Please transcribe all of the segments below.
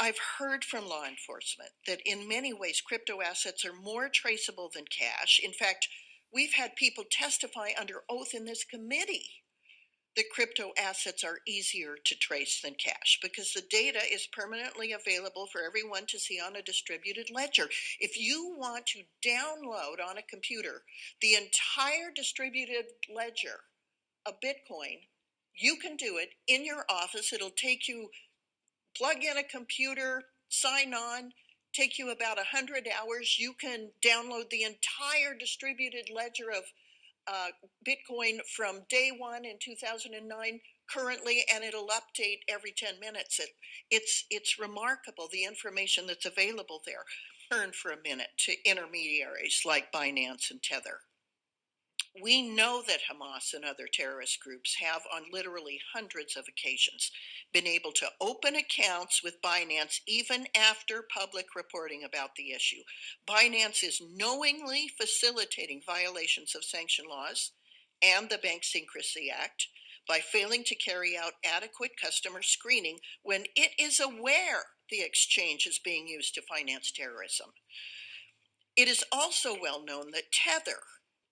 I've heard from law enforcement that in many ways crypto assets are more traceable than cash. In fact, we've had people testify under oath in this committee that crypto assets are easier to trace than cash because the data is permanently available for everyone to see on a distributed ledger. If you want to download on a computer the entire distributed ledger of Bitcoin, you can do it in your office. It'll take you, plug in a computer, sign on, take you about 100 hours. You can download the entire distributed ledger of Bitcoin from day one in 2009 currently, and it'll update every 10 minutes. It's remarkable, the information that's available there. Turn for a minute to intermediaries like Binance and Tether. We know that Hamas and other terrorist groups have, on literally hundreds of occasions, been able to open accounts with Binance even after public reporting about the issue. Binance is knowingly facilitating violations of sanction laws and the Bank Secrecy Act by failing to carry out adequate customer screening when it is aware the exchange is being used to finance terrorism. It is also well known that Tether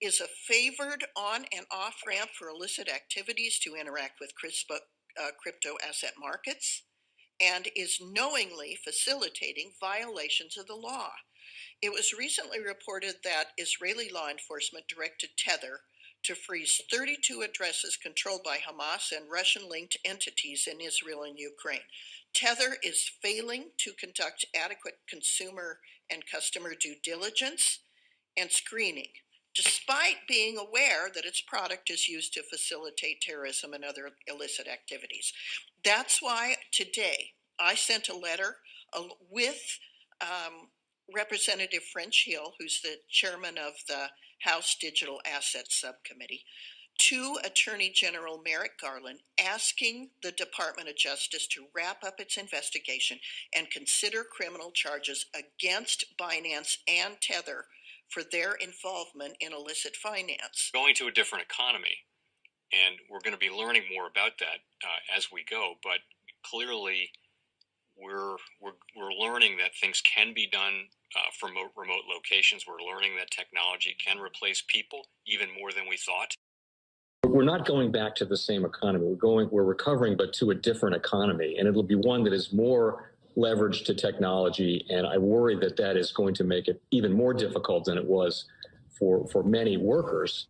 is a favored on and off ramp for illicit activities to interact with crypto asset markets and is knowingly facilitating violations of the law. It was recently reported that Israeli law enforcement directed Tether to freeze 32 addresses controlled by Hamas and Russian-linked entities in Israel and Ukraine. Tether is failing to conduct adequate consumer and customer due diligence and screening, despite being aware that its product is used to facilitate terrorism and other illicit activities. That's why today I sent a letter with Representative French Hill, who's the chairman of the House Digital Assets Subcommittee, to Attorney General Merrick Garland, asking the Department of Justice to wrap up its investigation and consider criminal charges against Binance and Tether for their involvement in illicit finance. Going to a different economy, and we're going to be learning more about that as we go. But clearly, we're learning that things can be done from remote locations. We're learning that technology can replace people even more than we thought. We're not going back to the same economy. We're recovering, but to a different economy, and it'll be one that is more leverage to technology, and I worry that that is going to make it even more difficult than it was for many workers.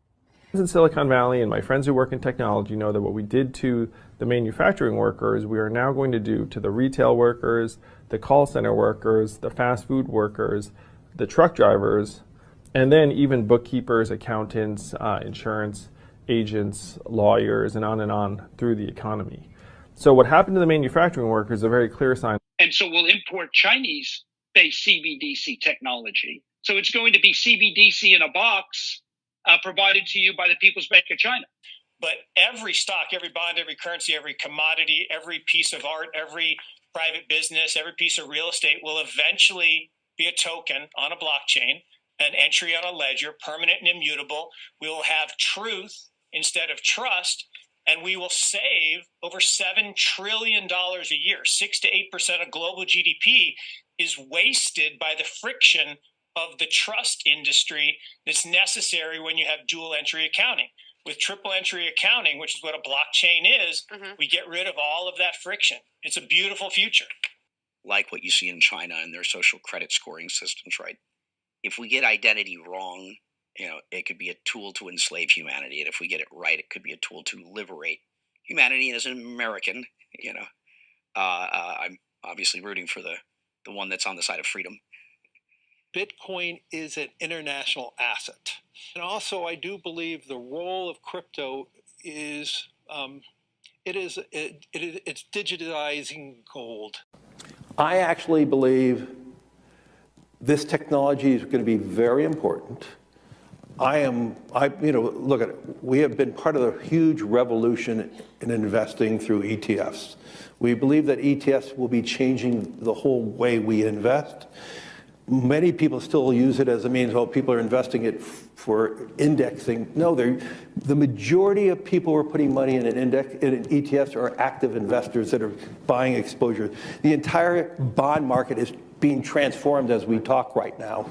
In Silicon Valley, and my friends who work in technology know that what we did to the manufacturing workers, we are now going to do to the retail workers, the call center workers, the fast food workers, the truck drivers, and then even bookkeepers, accountants, insurance agents, lawyers, and on through the economy. So what happened to the manufacturing workers is a very clear sign. And so we'll import Chinese-based CBDC technology. So it's going to be CBDC in a box provided to you by the People's Bank of China. But every stock, every bond, every currency, every commodity, every piece of art, every private business, every piece of real estate will eventually be a token on a blockchain, an entry on a ledger, permanent and immutable. We will have truth instead of trust. And we will save over $7 trillion a year. 6 to 8% of global GDP is wasted by the friction of the trust industry that's necessary when you have dual entry accounting. With triple entry accounting, which is what a blockchain is, we get rid of all of that friction. It's a beautiful future. Like what you see in China and their social credit scoring systems, right? If we get identity wrong, it could be a tool to enslave humanity. And if we get it right, it could be a tool to liberate humanity. And as an American, I'm obviously rooting for the one that's on the side of freedom. Bitcoin is an international asset. And also, I do believe the role of crypto is, it's digitizing gold. I actually believe this technology is going to be very important. Look at it. We have been part of a huge revolution in investing through ETFs. We believe that ETFs will be changing the whole way we invest. Many people still use it as a means, well, people are investing it for indexing. No, the majority of people who are putting money in in ETFs are active investors that are buying exposure. The entire bond market is being transformed as we talk right now.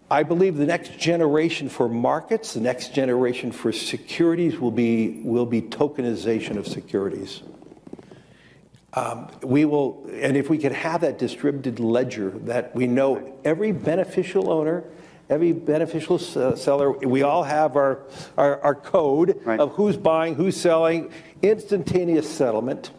I believe the next generation for markets, the next generation for securities will be tokenization of securities. We will, and if we could have that distributed ledger that we know every beneficial owner, every beneficial seller, we all have our code of who's buying, who's selling, instantaneous settlement.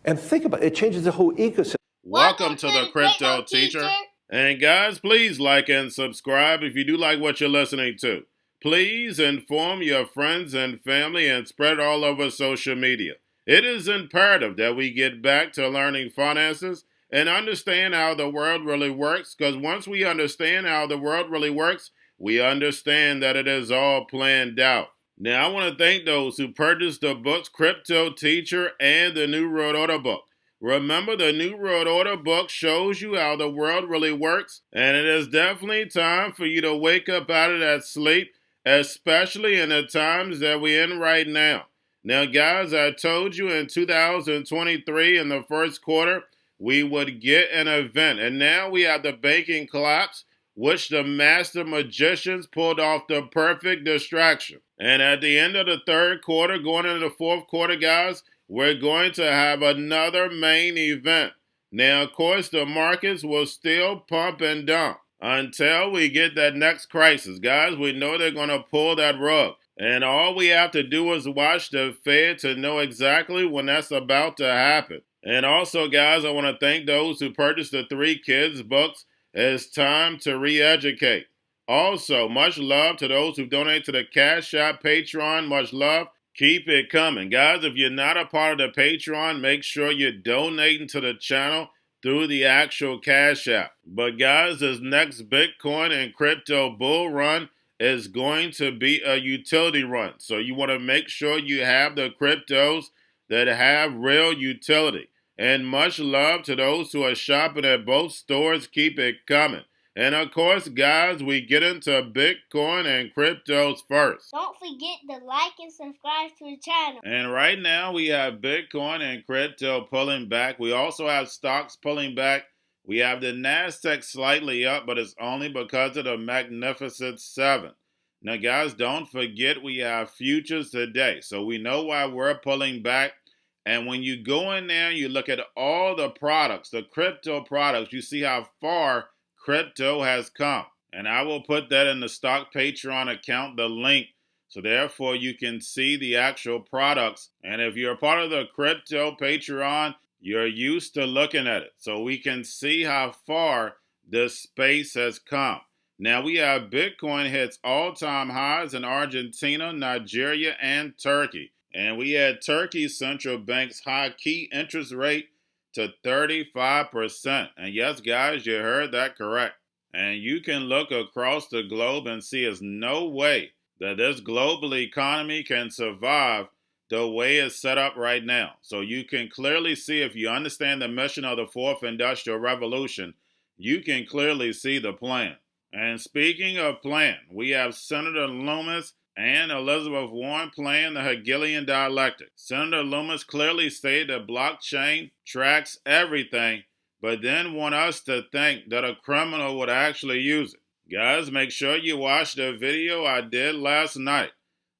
And think about it, it changes the whole ecosystem. Welcome to the Crypto Teacher. And guys, please like and subscribe if you do like what you're listening to. Please inform your friends and family and spread it all over social media. It is imperative that we get back to learning finances and understand how the world really works, because once we understand how the world really works, we understand that it is all planned out. Now, I want to thank those who purchased the books Cryptoteacher and the New World Order book. Remember, the New World Order book shows you how the world really works, and it is definitely time for you to wake up out of that sleep, especially in the times that we're in right now. Now, guys, I told you in 2023 in the first quarter, we would get an event. And now we have the banking collapse, which the master magicians pulled off the perfect distraction. And at the end of the third quarter, going into the fourth quarter, guys, we're going to have another main event. Now, of course, the markets will still pump and dump until we get that next crisis. Guys, we know they're going to pull that rug. And all we have to do is watch the Fed to know exactly when that's about to happen. And also, guys, I want to thank those who purchased the 3 Kids books. It's time to re-educate. Also, much love to those who donate to the Cash App, Patreon. Much love. Keep it coming. Guys, if you're not a part of the Patreon, make sure you're donating to the channel through the actual Cash App. But guys, this next Bitcoin and crypto bull run is going to be a utility run. So you want to make sure you have the cryptos that have real utility. And much love to those who are shopping at both stores. Keep it coming. And of course, guys, we get into Bitcoin and cryptos first. Don't forget to like and subscribe to the channel. And right now we have Bitcoin and crypto pulling back. We also have stocks pulling back. We have the NASDAQ slightly up, but it's only because of the Magnificent 7. Now, guys, don't forget we have futures today. So we know why we're pulling back. And when you go in there, you look at all the products, the crypto products, you see how far crypto has come. And I will put that in the Stock Patreon account, the link. So therefore, you can see the actual products. And if you're a part of the Crypto Patreon, you're used to looking at it. So we can see how far this space has come. Now we have Bitcoin hits all-time highs in Argentina, Nigeria, and Turkey. And we had Turkey's central bank's high key interest rate to 35%. And yes, guys, you heard that correct. And you can look across the globe and see there's no way that this global economy can survive the way it's set up right now. So you can clearly see, if you understand the mission of the fourth industrial revolution, you can clearly see the plan. And speaking of plan, we have Senator Loomis and Elizabeth Warren playing the Hegelian dialectic. Senator Loomis clearly stated that blockchain tracks everything, but then want us to think that a criminal would actually use it. Guys, make sure you watch the video I did last night.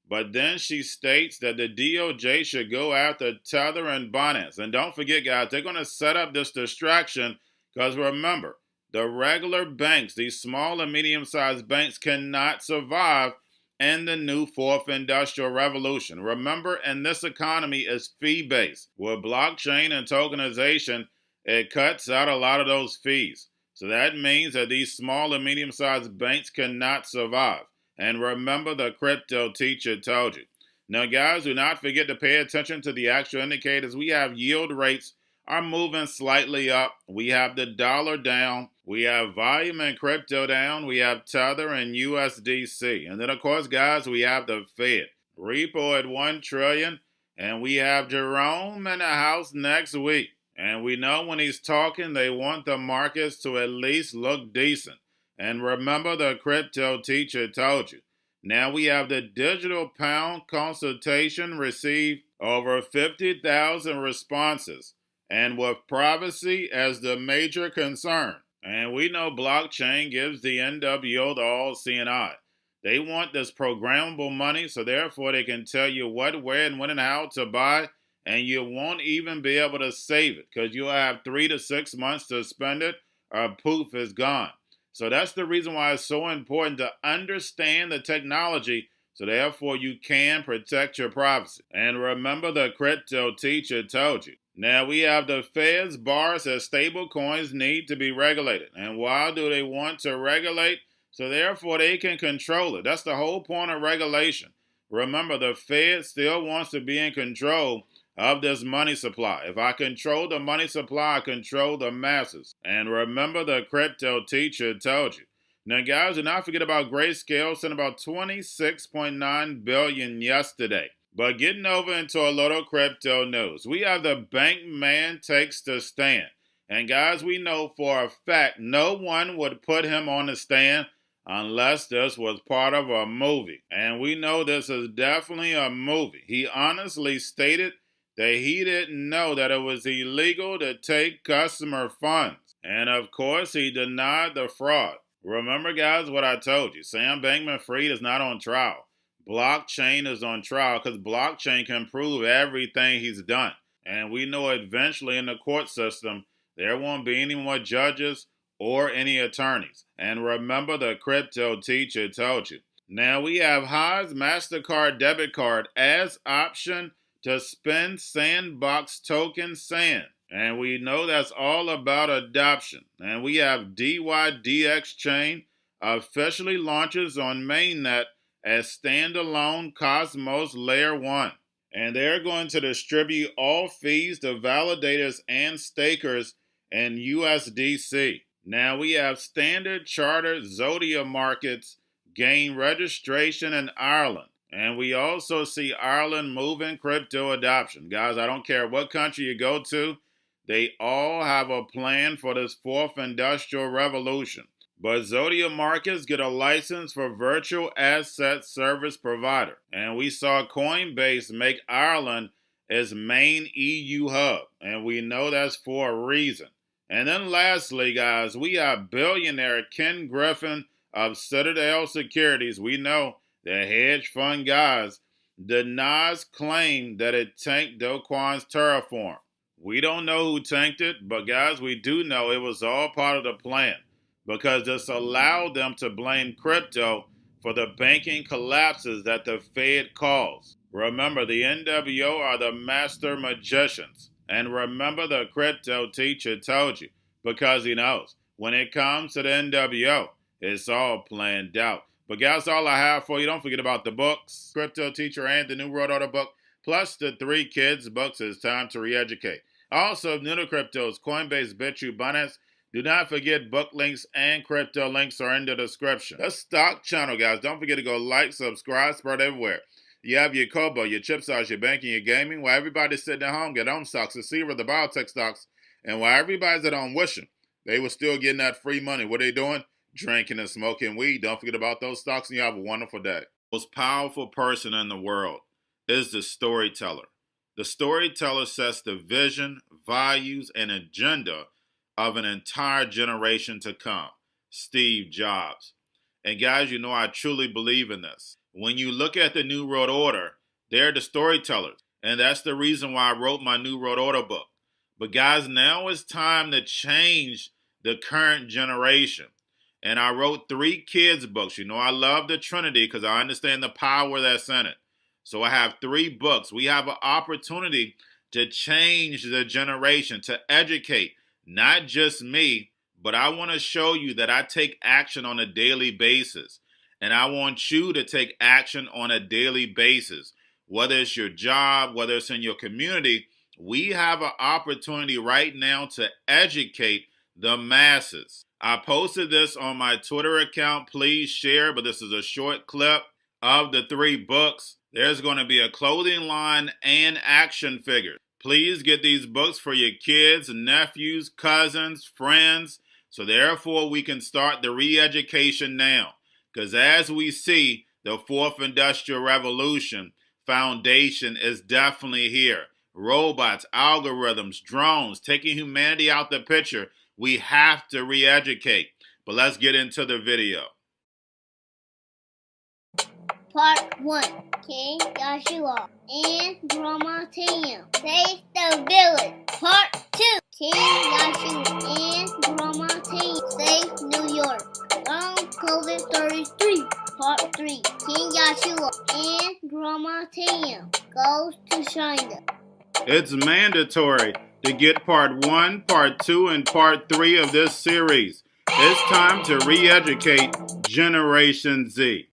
But then she states that the DOJ should go after Tether and Binance. And don't forget, guys, they're going to set up this distraction because remember, the regular banks, these small and medium-sized banks, cannot survive in the new fourth industrial revolution. Remember, in this economy is fee-based. With blockchain and tokenization, it cuts out a lot of those fees. So that means that these small and medium-sized banks cannot survive. And remember, the Crypto Teacher told you. Now, guys, do not forget to pay attention to the actual indicators. We have yield rates are moving slightly up. We have the dollar down. We have volume and crypto down. We have Tether and USDC. And then, of course, guys, we have the Fed. Repo at $1 trillion. And we have Jerome in the house next week. And we know when he's talking, they want the markets to at least look decent. And remember, the crypto teacher told you. Now we have the digital pound consultation received over 50,000 responses, and with privacy as the major concern. And we know blockchain gives the NWO the all-seeing eye. They want this programmable money, so therefore they can tell you what, where, and when and how to buy, and you won't even be able to save it because you'll have 3 to 6 months to spend it, or poof, it's gone. So that's the reason why it's so important to understand the technology, so therefore you can protect your privacy. And remember, the crypto teacher told you. Now we have the Fed's bar says stable coins need to be regulated. And why do they want to regulate? So therefore they can control it. That's the whole point of regulation. Remember, the Fed still wants to be in control of this money supply. If I control the money supply, I control the masses. And remember, the crypto teacher told you. Now, guys, do not forget about Grayscale sent about $26.9 billion yesterday. But getting over into a little crypto news, we have the Bankman takes the stand. And guys, we know for a fact no one would put him on the stand unless this was part of a movie. And we know this is definitely a movie. He honestly stated that he didn't know that it was illegal to take customer funds. And of course, he denied the fraud. Remember, guys, what I told you. Sam Bankman-Fried is not on trial. Blockchain is on trial because blockchain can prove everything he's done. And we know eventually in the court system, there won't be any more judges or any attorneys. And remember, the crypto teacher told you. Now we have High's MasterCard debit card as option to spend Sandbox token SAND. And we know that's all about adoption. And we have DYDX chain officially launches on mainnet as standalone Cosmos Layer 1. And they're going to distribute all fees to validators and stakers in USDC. Now we have Standard Chartered Zodia markets gain registration in Ireland. And we also see Ireland moving crypto adoption. Guys, I don't care what country you go to, they all have a plan for this fourth industrial revolution. But Zodia markets get a license for virtual asset service provider. And we saw Coinbase make Ireland its main EU hub. And we know that's for a reason. And then lastly, guys, we have billionaire Ken Griffin of Citadel Securities. We know the hedge fund guys denies claim that it tanked Do Kwon's Terraform. We don't know who tanked it, but guys, we do know it was all part of the plan because this allowed them to blame crypto for the banking collapses that the Fed caused. Remember, the NWO are the master magicians. And remember, the crypto teacher told you because he knows when it comes to the NWO, it's all planned out. But guys, all I have for you. Don't forget about the books, Crypto Teacher and the New World Order book, plus the 3 kids books. It's time to re-educate. Also, new to cryptos, Coinbase, Bitrue, Binance. Do not forget book links and crypto links are in the description. The stock channel, guys. Don't forget to go like, subscribe, spread everywhere. You have your Kobo, your chip stocks, your banking, your gaming. While everybody's sitting at home, get home stocks, the Xrp, the biotech stocks. And while everybody's at home wishing they were still getting that free money, what are they doing? Drinking and smoking weed. Don't forget about those stocks, and you have a wonderful day. The most powerful person in the world is the storyteller. The storyteller sets the vision, values, and agenda of an entire generation to come. Steve Jobs. And guys, you know I truly believe in this. When you look at the New World Order, they're the storytellers. And that's the reason why I wrote my New World Order book. But guys, now it's time to change the current generation. And I wrote 3 kids books. You know, I love the Trinity because I understand the power that's in it. So I have 3 books. We have an opportunity to change the generation, to educate, not just me, but I want to show you that I take action on a daily basis. And I want you to take action on a daily basis. Whether it's your job, whether it's in your community, we have an opportunity right now to educate the masses. I posted this on my Twitter account. Please share, but this is a short clip of the 3 books. There's going to be a clothing line and action figures. Please get these books for your kids, nephews, cousins, friends, so therefore we can start the re-education now. Because as we see, the fourth industrial revolution foundation is definitely here. Robots, algorithms, drones, taking humanity out the picture. We have to re-educate. But let's get into the video. Part 1. King Joshua and Grandma Tam save the village. Part 2. King Joshua and Grandma Tam save New York from COVID-33. Part 3. King Joshua and Grandma Tam goes to China. It's mandatory to get part 1, part 2, and part 3 of this series. It's time to re-educate Generation Z.